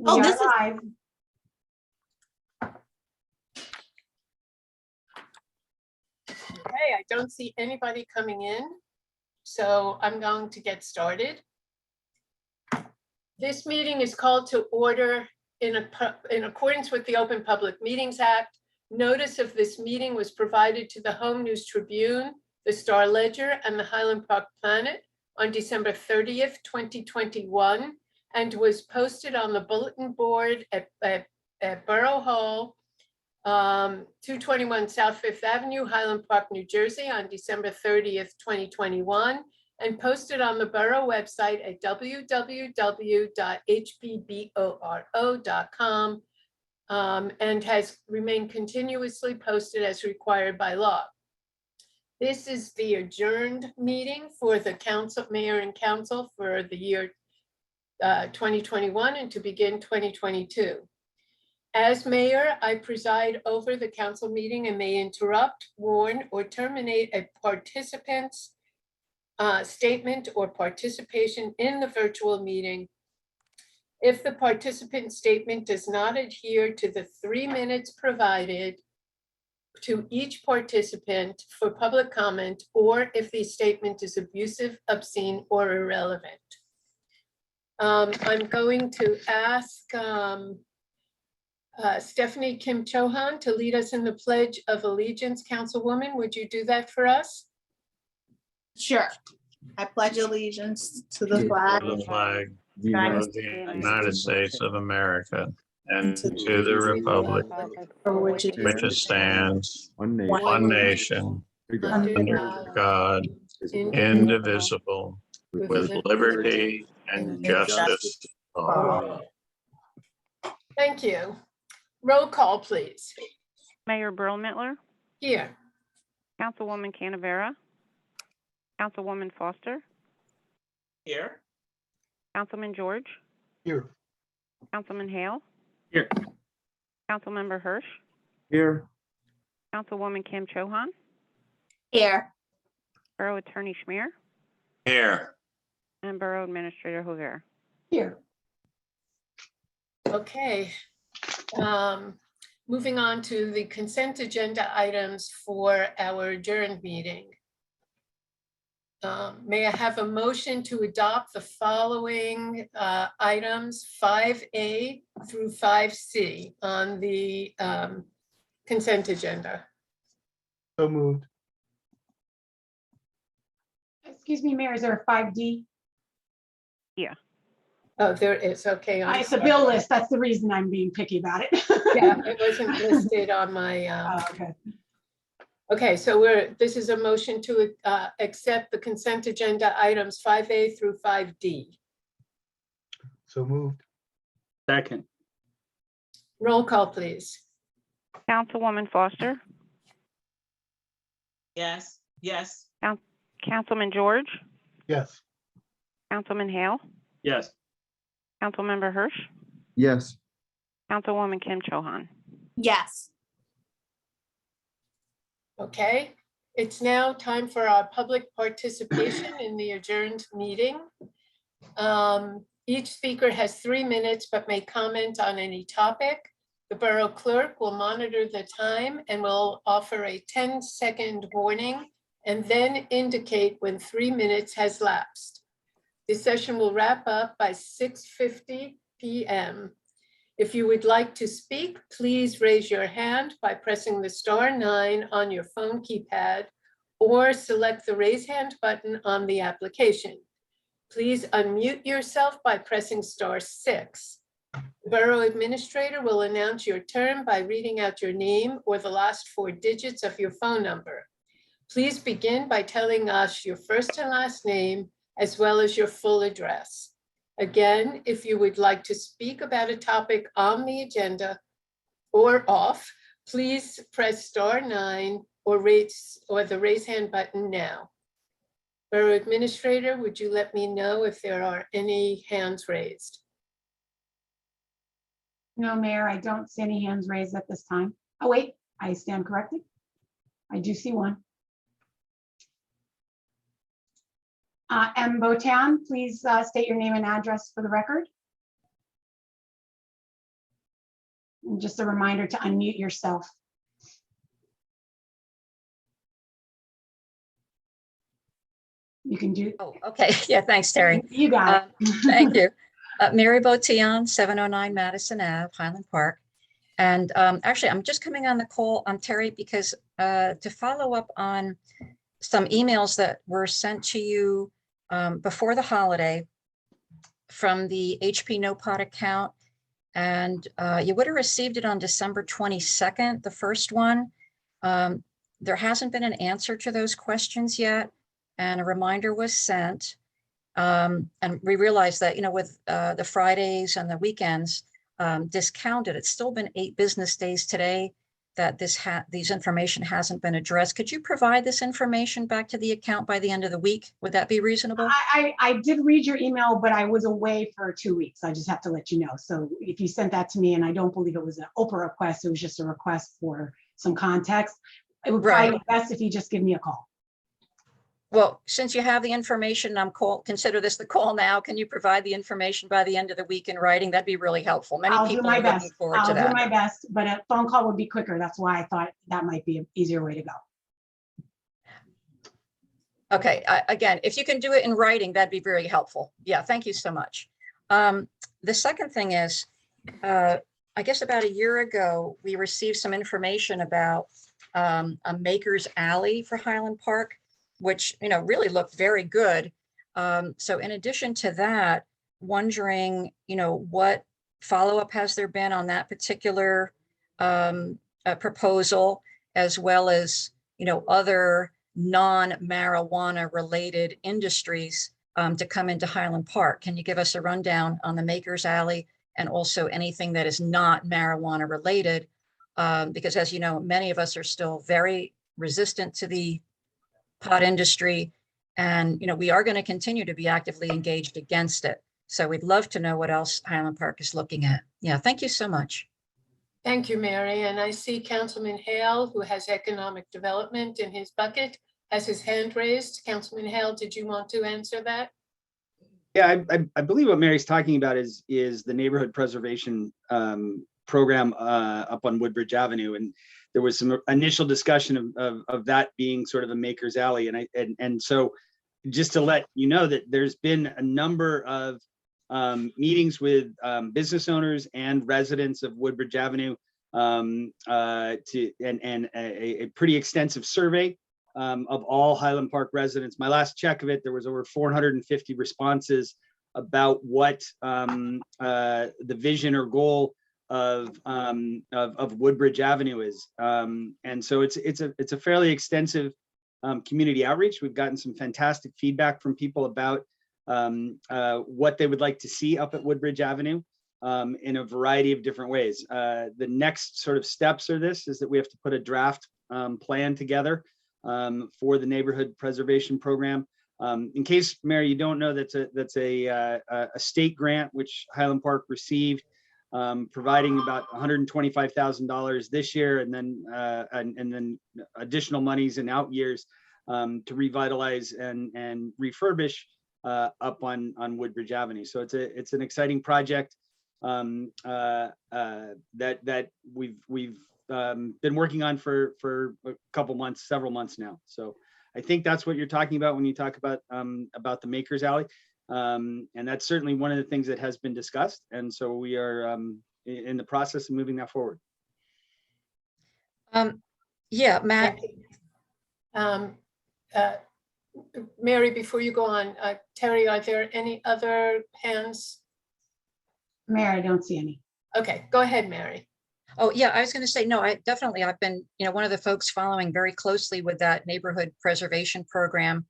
Oh, We this are is- live. Okay, I don't see anybody coming in, so I'm going to get started. This meeting is called to order in accordance with the Open Public Meetings Act. Notice of this meeting was provided to the Home News Tribune, the Star Ledger, and the Highland Park Planet on December 30th, 2021, and was posted on the bulletin board at Borough Hall, 221 South Fifth Avenue, Highland Park, New Jersey, on December 30th, 2021, and posted on the Borough website at www.hbboro.com, and has remained continuously posted as required by law. This is the adjourned meeting for the council, mayor and council for the year 2021 and to begin 2022. As mayor, I preside over the council meeting and may interrupt, warn, or terminate a participant's statement or participation in the virtual meeting if the participant statement does not adhere to the 3 minutes provided to each participant for public comment, or if the statement is abusive, obscene, or irrelevant. I'm going to ask Stephanie Kim Chohan to lead us in the Pledge of Allegiance. Councilwoman, would you do that for us? Sure. I pledge allegiance to the flag The flag United of the United States of America and to the republic for which it which it stands, One one nation, under God, indivisible, with liberty and justice for all. Thank you. Roll call, please. Mayor Burl-Mittler, Here. Councilwoman Canavera, Councilwoman Foster, Here. Councilman George, Here. Councilman Hale, Here. Councilmember Hirsch, Here. Councilwoman Kim Chohan, here. Borough Attorney Schmier, Here. and Borough Administrator Hover. Here. Okay. Moving on to the consent agenda items for our adjourned meeting. May I have a motion to adopt the following items 5A through 5C on the consent agenda? So moved. Excuse me, Mayor, is there a 5D? Oh, there is, okay. I'm It's a sorry. bill list. That's the reason I'm being picky about it. Yeah, it wasn't listed on my, Oh, okay. okay, so this is a motion to accept the consent agenda items 5A through 5D. So moved. Second. Roll call, please. Councilwoman Foster, Yes, yes, Councilman George, Yes. Councilman Hale, Yes. Councilmember Hirsch, Yes. Councilwoman Kim Chohan. Yes. Okay, it's now time for our public participation in the adjourned meeting. Each speaker has 3 minutes but may comment on any topic. The borough clerk will monitor the time and will offer a 10-second warning and then indicate when 3 minutes has lapsed. This session will wrap up by 6:50 p.m. If you would like to speak, please raise your hand by pressing the *9 on your phone keypad or select the raise hand button on the application. Please unmute yourself by pressing *6. The Borough Administrator will announce your turn by reading out your name or the last 4 digits of your phone number. Please begin by telling us your first and last name as well as your full address. Again, if you would like to speak about a topic on the agenda or off, please press *9 or the raise hand button now. Borough Administrator, would you let me know if there are any hands raised? No, Mayor, I don't see any hands raised at this time. Oh, wait, I stand corrected. I do see one. M. Botan, please state your name and address for the record. And just a reminder to unmute yourself. You can do, Oh, okay. Yeah, thanks, Terry. you got it. Thank you. Mary Botion, 709 Madison Ave, Highland Park. And actually, I'm just coming on the call, Terry, because to follow up on some emails that were sent to you before the holiday from the HP NoPod account. And you would have received it on December 22nd, the first one. There hasn't been an answer to those questions yet, and a reminder was sent. And we realized that, with the Fridays and the weekends discounted, it's still been 8 business days today that these information hasn't been addressed. Could you provide this information back to the account by the end of the week? Would that be reasonable? I did read your email, but I was away for 2 weeks. I just have to let you know. So if you sent that to me, and I don't believe it was an Oprah request, it was just a request for some context. It would probably be best if you just give me a call. Well, since you have the information, consider this the call now. Can you provide the information by the end of the week in writing? That'd be really helpful. Many I'll do people my are best. looking forward to I'll do that. my best, but a phone call would be quicker. That's why I thought that might be an easier way to go. Okay, again, if you can do it in writing, that'd be very helpful. Yeah, thank you so much. The second thing is, I guess about a year ago, we received some information about a Maker's Alley for Highland Park, which, really looked very good. So in addition to that, wondering, what follow-up has there been on that particular proposal, as well as, other non-marijuana related industries to come into Highland Park. Can you give us a rundown on the Maker's Alley and also anything that is not marijuana related? Because as you know, many of us are still very resistant to the pot industry, and we are going to continue to be actively engaged against it. So we'd love to know what else Highland Park is looking at. Yeah, thank you so much. Thank you, Mary. And I see Councilman Hale, who has economic development in his bucket, has his hand raised. Councilman Hale, did you want to answer that? Yeah, I believe what Mary's talking about is the neighborhood preservation program up on Woodbridge Avenue, and there was some initial discussion of that being sort of a Maker's Alley, and so just to let you know that there's been a number of meetings with business owners and residents of Woodbridge Avenue and a pretty extensive survey of all Highland Park residents. My last check of it, there was over 450 responses about what the vision or goal of Woodbridge Avenue is, and so it's a fairly extensive community outreach. We've gotten some fantastic feedback from people about what they would like to see up at Woodbridge Avenue in a variety of different ways. The next sort of steps of this is that we have to put a draft plan together for the neighborhood preservation program. In case, Mary, you don't know, that's a state grant which Highland Park received, providing about $125,000 this year, and then additional monies in out years to revitalize and refurbish up on Woodbridge Avenue. So it's an exciting project that we've been working on for a couple months, several months now. So I think that's what you're talking about when you talk about the Maker's Alley. And that's certainly one of the things that has been discussed. And so we are in the process of moving that forward. Yeah, Matt. Mary, before you go on, Terry, are there any other hands? Mary, I don't see any. Okay, go ahead, Mary. Oh, yeah, I was going to say, no, I've been, one of the folks following very closely with that neighborhood preservation program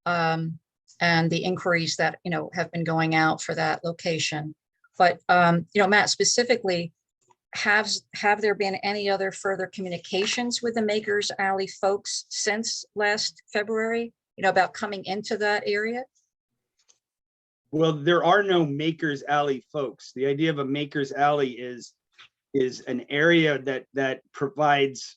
and the inquiries that, have been going out for that location. But, Matt, specifically, have there been any other further communications with the Maker's Alley folks since last February, about coming into that area? Well, there are no Maker's Alley folks. The idea of a Maker's Alley is an area that provides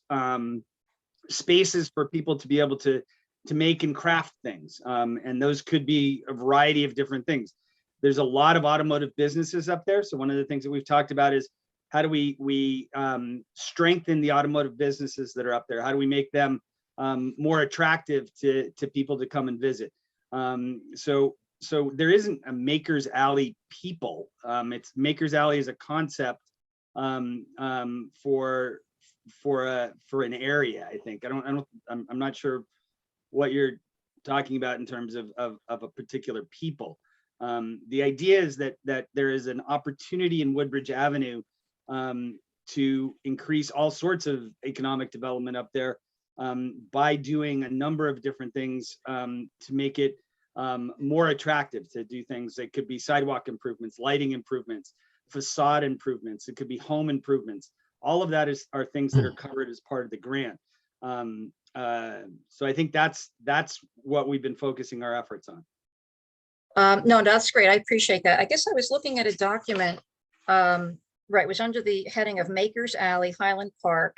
spaces for people to be able to make and craft things. And those could be a variety of different things. There's a lot of automotive businesses up there. So one of the things that we've talked about is how do we strengthen the automotive businesses that are up there? How do we make them more attractive to people to come and visit? So there isn't a Maker's Alley people. It's Maker's Alley as a concept for an area. I think I'm not sure what you're talking about in terms of a particular people. The idea is that there is an opportunity in Woodbridge Avenue to increase all sorts of economic development up there by doing a number of different things to make it more attractive, to do things that could be sidewalk improvements, lighting improvements, facade improvements. It could be home improvements. All of that are things that are covered as part of the grant. So I think that's what we've been focusing our efforts on. No, that's great. I appreciate that. I guess I was looking at a document, right, it was under the heading of Maker's Alley, Highland Park,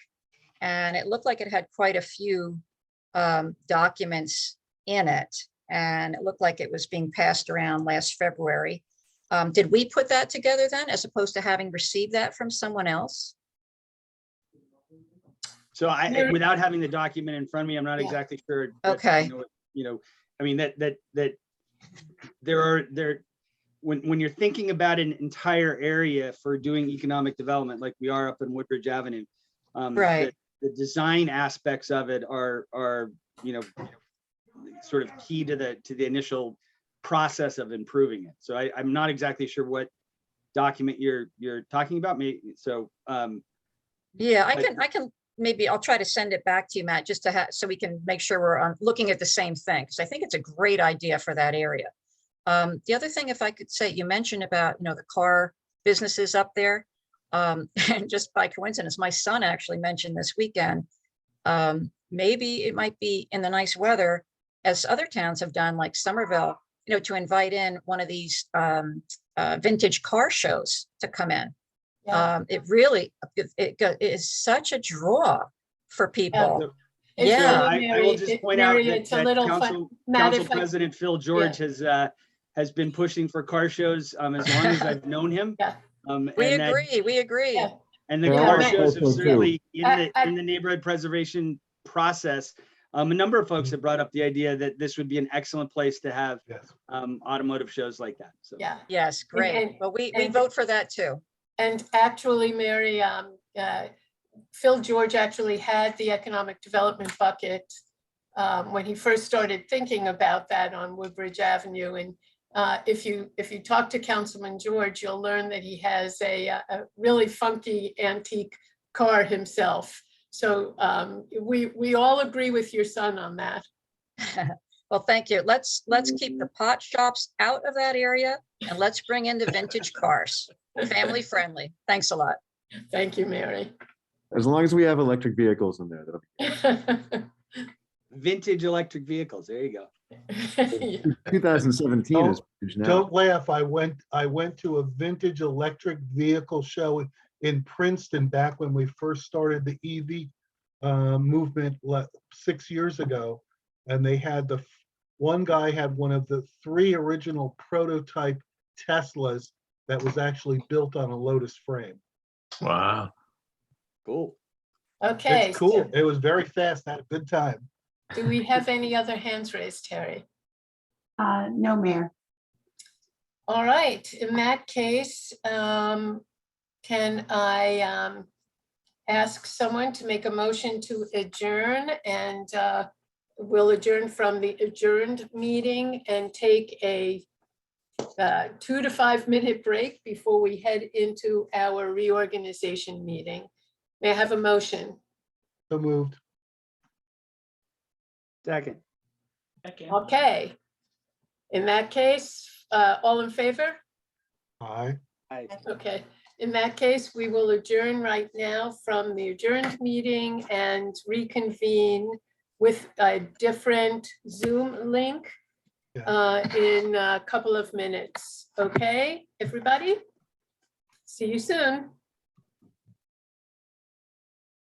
and it looked like it had quite a few documents in it, and it looked like it was being passed around last February. Did we put that together then, as opposed to having received that from someone else? So without having the document in front of me, I'm not exactly sure. Okay. I mean, that when you're thinking about an entire area for doing economic development, like we are up in Woodbridge Avenue, Right. the design aspects of it are sort of key to the initial process of improving it. So I'm not exactly sure what document you're talking about. Yeah, I can maybe I'll try to send it back to you, Matt, just to have, so we can make sure we're looking at the same thing, because I think it's a great idea for that area. The other thing, if I could say, you mentioned about, the car businesses up there. And just by coincidence, my son actually mentioned this weekend, maybe it might be in the nice weather, as other towns have done, like Somerville, to invite in one of these vintage car shows to come in. Yeah. It really, it is such a draw for people. It's Yeah. really, I will just point out Mary, that, it's a little fun. Matt, Council if I- President Phil George has been pushing for car shows as long as I've known him. Yeah. We agree. Yeah. And the Yeah, car Matt- shows have Also, too. certainly in the neighborhood preservation process. A number of folks have brought up the idea that this would be an excellent place to have automotive shows like that. So Yeah. Yes, great. and- Well, we and- vote for that too. And actually, Mary, Phil George actually had the economic development bucket when he first started thinking about that on Woodbridge Avenue. And if you talk to Councilman George, you'll learn that he has a really funky antique car himself. So we all agree with your son on that. Well, thank you. Let's keep the pot shops out of that area, and let's bring in the vintage cars. Family friendly. Thanks a lot. Thank you, Mary. As long as we have electric vehicles in there, that'll be vintage electric vehicles. There you go. 2017 is huge now. Don't laugh. I went to a vintage electric vehicle show in Princeton back when we first started the EV movement 6 years ago. And they had one guy had one of the 3 original prototype Teslas that was actually built on a Lotus frame. Wow. Cool. Okay. It's cool. It was very fast. Had a good time. Do we have any other hands raised, Terry? No, Mayor. All right, in that case, can I ask someone to make a motion to adjourn, and we'll adjourn from the adjourned meeting and take a 2 to 5 minute break before we head into our reorganization meeting. May I have a motion? So moved. Second. Okay. In that case, all in favor? Aye. Okay, in that case, we will adjourn right now from the adjourned meeting and reconvene with a different Zoom link in a couple of minutes. Okay, everybody? See you soon.